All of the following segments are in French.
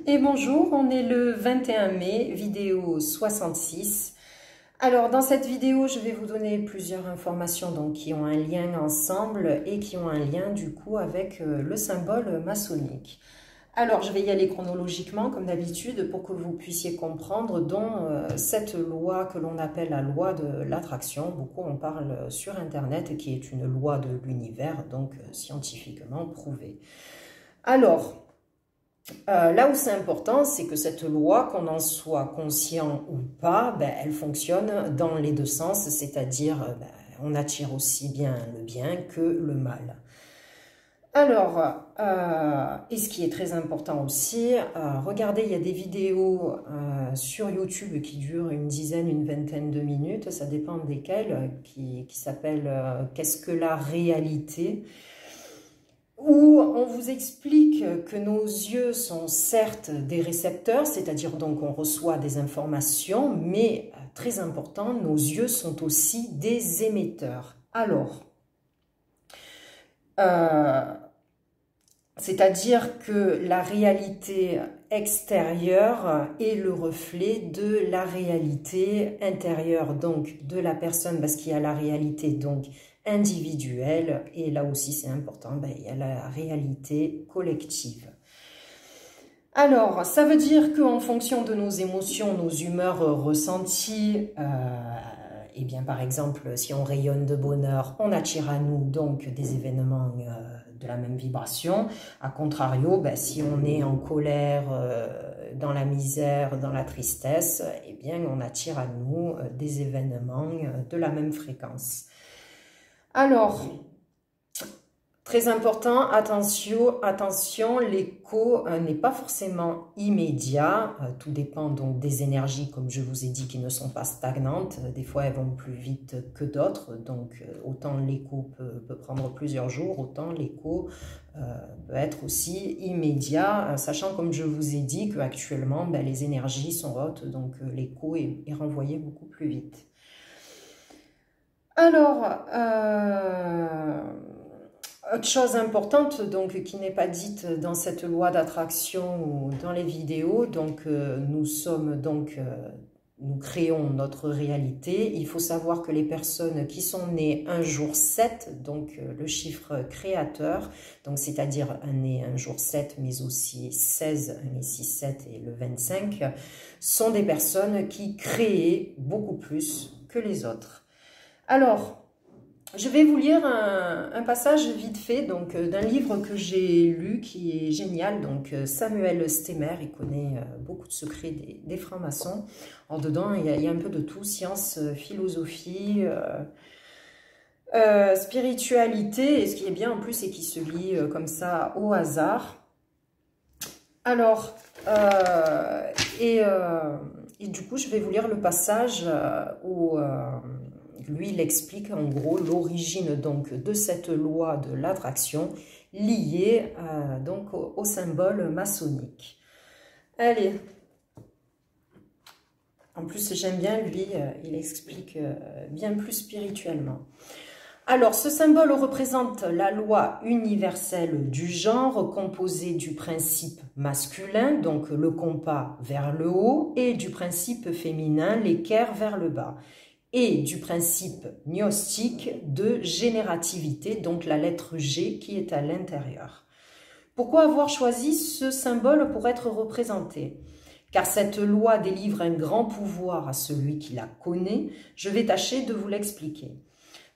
Et bonjour, on est le 21 mai, vidéo 66. Alors dans cette vidéo, je vais vous donner plusieurs informations donc, qui ont un lien ensemble et qui ont un lien du coup avec le symbole maçonnique. Alors je vais y aller chronologiquement comme d'habitude pour que vous puissiez comprendre dont cette loi que l'on appelle la loi de l'attraction, beaucoup en parlent sur internet, qui est une loi de l'univers, donc scientifiquement prouvée. Alors, là où c'est important, c'est que cette loi, qu'on en soit conscient ou pas, elle fonctionne dans les deux sens, c'est-à-dire on attire aussi bien le bien que le mal. Alors, et ce qui est très important aussi, regardez, il y a des vidéos sur YouTube qui durent une dizaine, une vingtaine de minutes, ça dépend desquelles, qui s'appellent « Qu'est-ce que la réalité ?» où on vous explique que nos yeux sont certes des récepteurs, c'est-à-dire donc on reçoit des informations, mais très important, nos yeux sont aussi des émetteurs. Alors, c'est-à-dire que la réalité extérieure est le reflet de la réalité intérieure, donc de la personne, parce qu'il y a la réalité donc individuelle, et là aussi c'est important, il y a la réalité collective. Alors, ça veut dire qu'en fonction de nos émotions, nos humeurs ressenties, et bien par exemple, si on rayonne de bonheur, on attire à nous donc des événements de la même vibration. A contrario, si on est en colère, dans la misère, dans la tristesse, eh bien on attire à nous des événements de la même fréquence. Alors, très important, attention, l'écho n'est pas forcément immédiat, tout dépend donc des énergies, comme je vous ai dit, qui ne sont pas stagnantes, des fois elles vont plus vite que d'autres, donc autant l'écho peut prendre plusieurs jours, autant l'écho peut être aussi immédiat, sachant comme je vous ai dit qu'actuellement les énergies sont hautes, donc l'écho est renvoyé beaucoup plus vite. Alors, autre chose importante donc qui n'est pas dite dans cette loi d'attraction ou dans les vidéos, donc nous créons notre réalité. Il faut savoir que les personnes qui sont nées un jour 7, donc le chiffre créateur, donc c'est-à-dire né un jour 7, mais aussi 16, né 6, 7 et le 25, sont des personnes qui créent beaucoup plus que les autres. Alors, je vais vous lire un passage vite fait d'un livre que j'ai lu qui est génial. Donc Samuel Stemmer, il connaît beaucoup de secrets des francs-maçons. En dedans, il y a un peu de tout, science, philosophie, spiritualité. Et ce qui est bien en plus, c'est qu'il se lit comme ça au hasard. Alors, et du coup, je vais vous lire le passage où lui, il explique en gros l'origine donc de cette loi de l'attraction liée donc au symbole maçonnique. Allez. En plus, j'aime bien lui, il explique bien plus spirituellement. Alors, ce symbole représente la loi universelle du genre, composée du principe masculin, donc le compas vers le haut, et du principe féminin, l'équerre vers le bas, et du principe gnostique de générativité, donc la lettre G qui est à l'intérieur. Pourquoi avoir choisi ce symbole pour être représenté ? Car cette loi délivre un grand pouvoir à celui qui la connaît. Je vais tâcher de vous l'expliquer.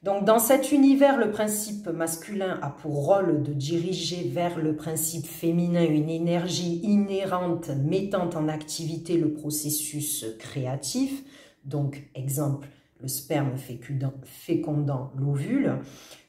Donc, dans cet univers, le principe masculin a pour rôle de diriger vers le principe féminin une énergie inhérente mettant en activité le processus créatif. Donc, exemple, le sperme fécondant l'ovule.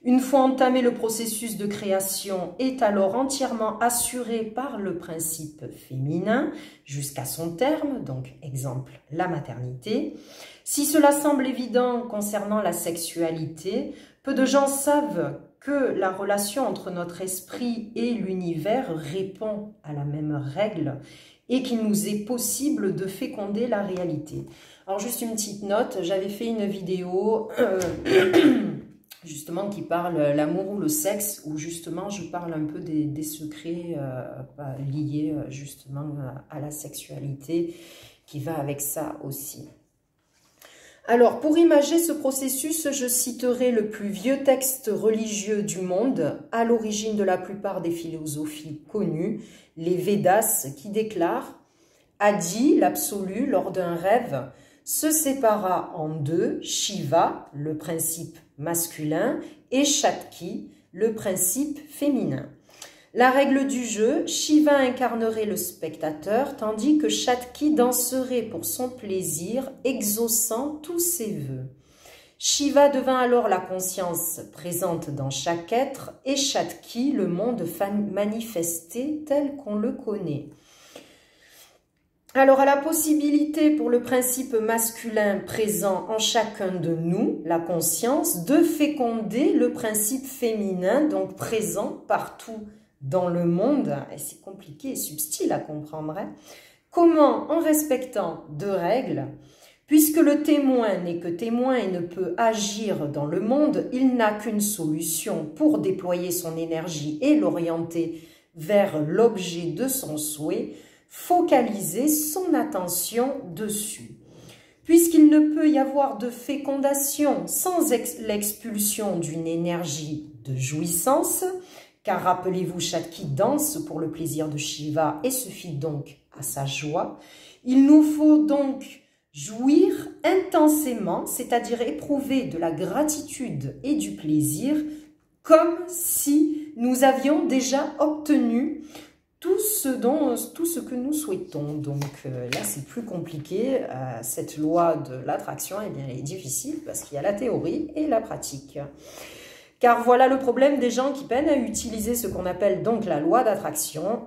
Une fois entamé, le processus de création est alors entièrement assuré par le principe féminin jusqu'à son terme, donc exemple la maternité. Si cela semble évident concernant la sexualité, peu de gens savent que la relation entre notre esprit et l'univers répond à la même règle et qu'il nous est possible de féconder la réalité. Alors juste une petite note, j'avais fait une vidéo justement qui parle l'amour ou le sexe, où justement je parle un peu des secrets liés justement à la sexualité, qui va avec ça aussi. Alors, pour imager ce processus, je citerai le plus vieux texte religieux du monde, à l'origine de la plupart des philosophies connues, les Védas, qui déclarent « Adi, l'absolu, lors d'un rêve, se sépara en deux, Shiva, le principe masculin, et Shakti, le principe féminin. La règle du jeu, Shiva incarnerait le spectateur, tandis que Shakti danserait pour son plaisir, exaucant tous ses vœux. Shiva devint alors la conscience présente dans chaque être, et Shakti, le monde manifesté tel qu'on le connaît. Alors, à la possibilité pour le principe masculin présent en chacun de nous, la conscience, de féconder le principe féminin, donc présent partout dans le monde, et c'est compliqué et subtil à comprendre, hein. Comment, en respectant deux règles, puisque le témoin n'est que témoin et ne peut agir dans le monde, il n'a qu'une solution pour déployer son énergie et l'orienter vers l'objet de son souhait, focaliser son attention dessus. Puisqu'il ne peut y avoir de fécondation sans l'expulsion d'une énergie de jouissance, car rappelez-vous, Shakti danse pour le plaisir de Shiva et se fie donc à sa joie. Il nous faut donc jouir intensément, c'est-à-dire éprouver de la gratitude et du plaisir, comme si nous avions déjà obtenu tout ce que nous souhaitons. Donc là, c'est plus compliqué. Cette loi de l'attraction, eh bien, elle est difficile parce qu'il y a la théorie et la pratique. Car voilà le problème des gens qui peinent à utiliser ce qu'on appelle donc la loi d'attraction.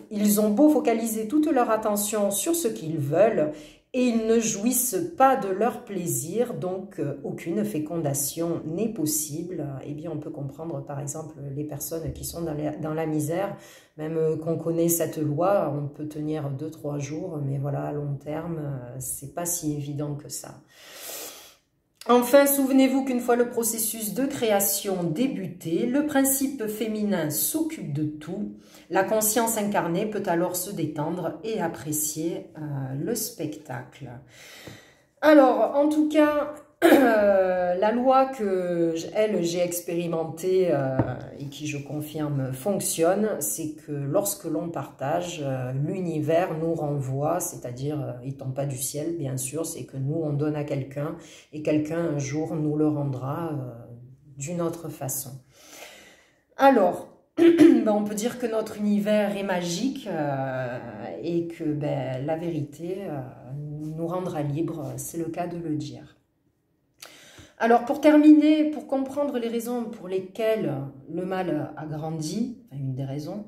Ils ont beau focaliser toute leur attention sur ce qu'ils veulent et ils ne jouissent pas de leur plaisir, donc aucune fécondation n'est possible. Eh bien, on peut comprendre par exemple les personnes qui sont dans la misère, même qu'on connaît cette loi, on peut tenir 2-3 jours, mais voilà, à long terme, c'est pas si évident que ça. Enfin, souvenez-vous qu'une fois le processus de création débuté, le principe féminin s'occupe de tout. La conscience incarnée peut alors se détendre et apprécier le spectacle. Alors, en tout cas, la loi que j'ai expérimentée et qui, je confirme, fonctionne, c'est que lorsque l'on partage, l'univers nous renvoie, c'est-à-dire, il ne tombe pas du ciel, bien sûr, c'est que nous, on donne à quelqu'un et quelqu'un, un jour, nous le rendra d'une autre façon. Alors, on peut dire que notre univers est magique et que la vérité nous rendra libres, c'est le cas de le dire. Alors, pour terminer, pour comprendre les raisons pour lesquelles le mal a grandi, une des raisons,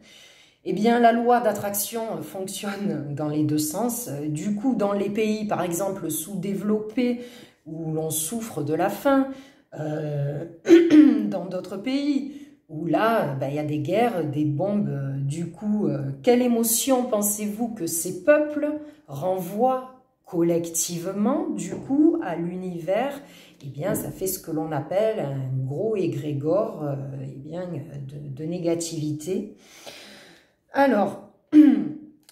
eh bien, la loi d'attraction fonctionne dans les deux sens. Du coup, dans les pays, par exemple, sous-développés, où l'on souffre de la faim, dans d'autres pays, où là, il y a des guerres, des bombes, du coup, quelle émotion pensez-vous que ces peuples renvoient collectivement, du coup, à l'univers? Eh bien, ça fait ce que l'on appelle un gros égrégore de négativité. Alors,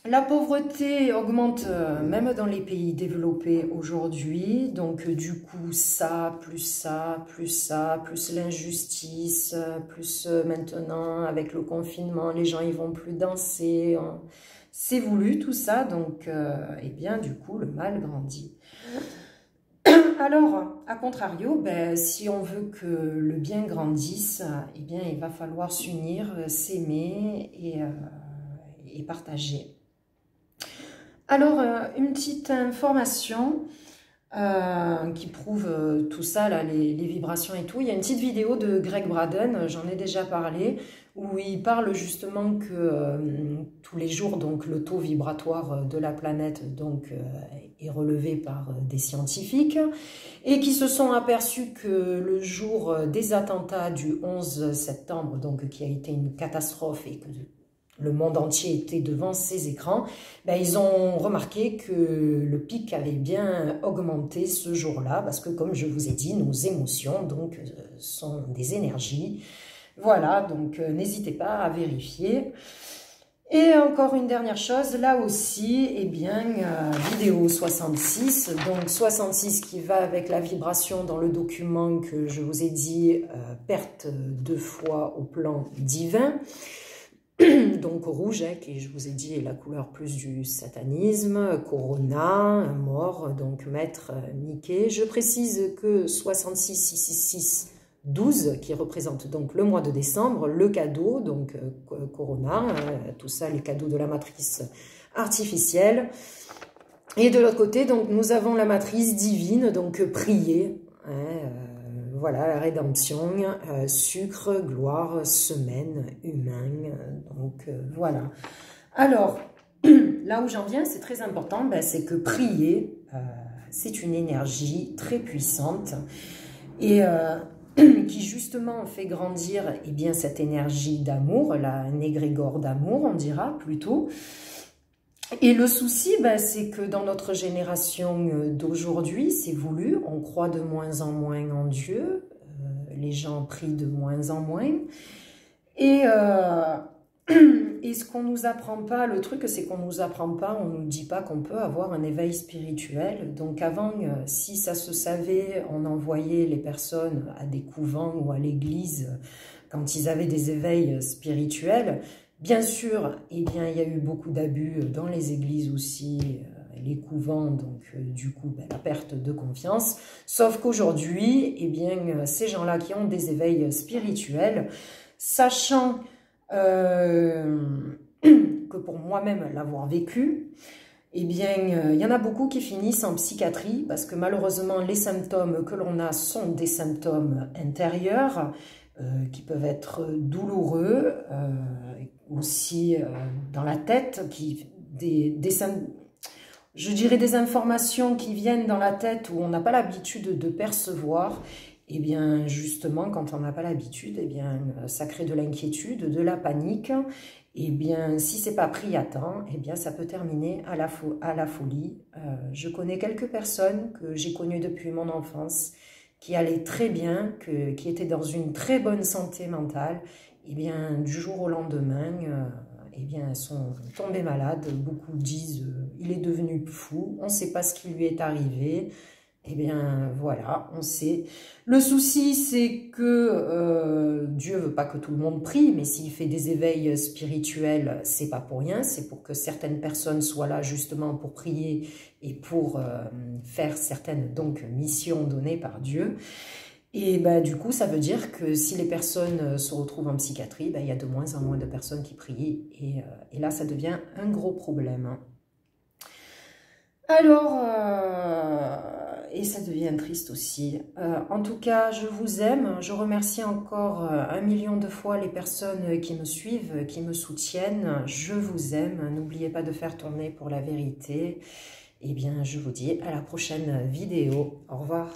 la pauvreté augmente même dans les pays développés aujourd'hui. Donc, du coup, ça, plus l'injustice, plus maintenant, avec le confinement, les gens, ils vont plus danser. C'est voulu, tout ça. Donc, eh bien, du coup, le mal grandit. Alors, à contrario, si on veut que le bien grandisse, eh bien, il va falloir s'unir, s'aimer et partager. Alors, une petite information qui prouve tout ça, là, les vibrations et tout. Il y a une petite vidéo de Greg Braden, j'en ai déjà parlé, où il parle justement que tous les jours, donc, le taux vibratoire de la planète donc, est relevé par des scientifiques et qui se sont aperçus que le jour des attentats du 11 septembre, donc, qui a été une catastrophe et que le monde entier était devant ces écrans, ben, ils ont remarqué que le pic avait bien augmenté ce jour-là, parce que comme je vous ai dit, nos émotions donc, sont des énergies. Voilà, donc n'hésitez pas à vérifier. Et encore une dernière chose, là aussi, eh bien, vidéo 66, donc 66 qui va avec la vibration dans le document que je vous ai dit, perte 2 fois au plan divin. Donc rouge, hein, qui je vous ai dit est la couleur plus du satanisme, Corona, mort, donc maître Mickey. Je précise que 66, 666, 12, qui représente donc le mois de décembre, le cadeau, donc Corona, tout ça, les cadeaux de la matrice artificielle. Et de l'autre côté, donc nous avons la matrice divine, donc prier, hein, voilà, la rédemption, sucre, gloire, semaine, humain, donc voilà. Alors, là où j'en viens, c'est très important, ben, c'est que prier, c'est une énergie très puissante et qui justement fait grandir eh bien, cette énergie d'amour, la négrégore d'amour, on dira plutôt. Et le souci, ben, c'est que dans notre génération d'aujourd'hui, c'est voulu, on croit de moins en moins en Dieu, les gens prient de moins en moins. Et ce qu'on ne nous apprend pas, le truc c'est qu'on ne nous apprend pas, on ne nous dit pas qu'on peut avoir un éveil spirituel. Donc avant, si ça se savait, on envoyait les personnes à des couvents ou à l'église quand ils avaient des éveils spirituels. Bien sûr, eh bien, il y a eu beaucoup d'abus dans les églises aussi, les couvents, donc du coup, ben, la perte de confiance. Sauf qu'aujourd'hui, eh bien, ces gens-là qui ont des éveils spirituels, sachant que pour moi-même l'avoir vécu, eh bien, il y en a beaucoup qui finissent en psychiatrie parce que malheureusement, les symptômes que l'on a sont des symptômes intérieurs qui peuvent être douloureux, aussi dans la tête, je dirais des informations qui viennent dans la tête où on n'a pas l'habitude de percevoir. Et bien justement, quand on n'a pas l'habitude, eh bien ça crée de l'inquiétude, de la panique. Et bien si c'est pas pris à temps, eh bien ça peut terminer à la folie. Je connais quelques personnes que j'ai connues depuis mon enfance, qui allaient très bien, qui étaient dans une très bonne santé mentale. Et bien du jour au lendemain, eh bien elles sont tombées malades. Beaucoup disent il est devenu fou, on ne sait pas ce qui lui est arrivé. Eh bien, voilà, on sait. Le souci, c'est que Dieu veut pas que tout le monde prie, mais s'il fait des éveils spirituels, c'est pas pour rien. C'est pour que certaines personnes soient là justement pour prier et pour faire certaines donc missions données par Dieu. Et ben, du coup, ça veut dire que si les personnes se retrouvent en psychiatrie, ben, il y a de moins en moins de personnes qui prient. Et là, ça devient un gros problème. Alors, et ça devient triste aussi. En tout cas, je vous aime. Je remercie encore 1 million de fois les personnes qui me suivent, qui me soutiennent. Je vous aime. N'oubliez pas de faire tourner pour la vérité. Eh bien, je vous dis à la prochaine vidéo. Au revoir.